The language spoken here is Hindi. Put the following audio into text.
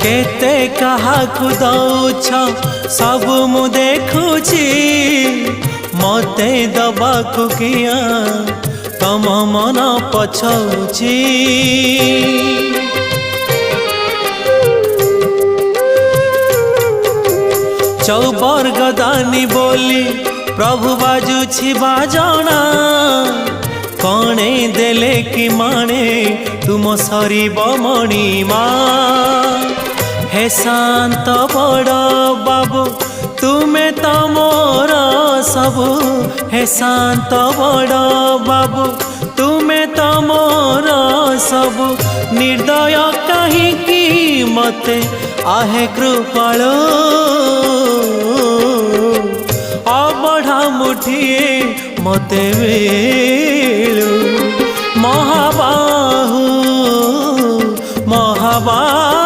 केते काहाकु दौछ सब मु देखुची मते दबाकु किया तम मन पछौची। चौबर गदानी बोली प्रभु बाजुछि बाजना कणे देले कि माणे तुम सरीब मणिमा। हे शांत बड़ बाबू तुमे तो मोर सबु। हे शांत बड़ बाबू तुमे तो मोर सबु। निर्दय कहीं मते आहे कृपालो अबढ़ा मुठिए मते मिलू। महाबाहु महाबाहु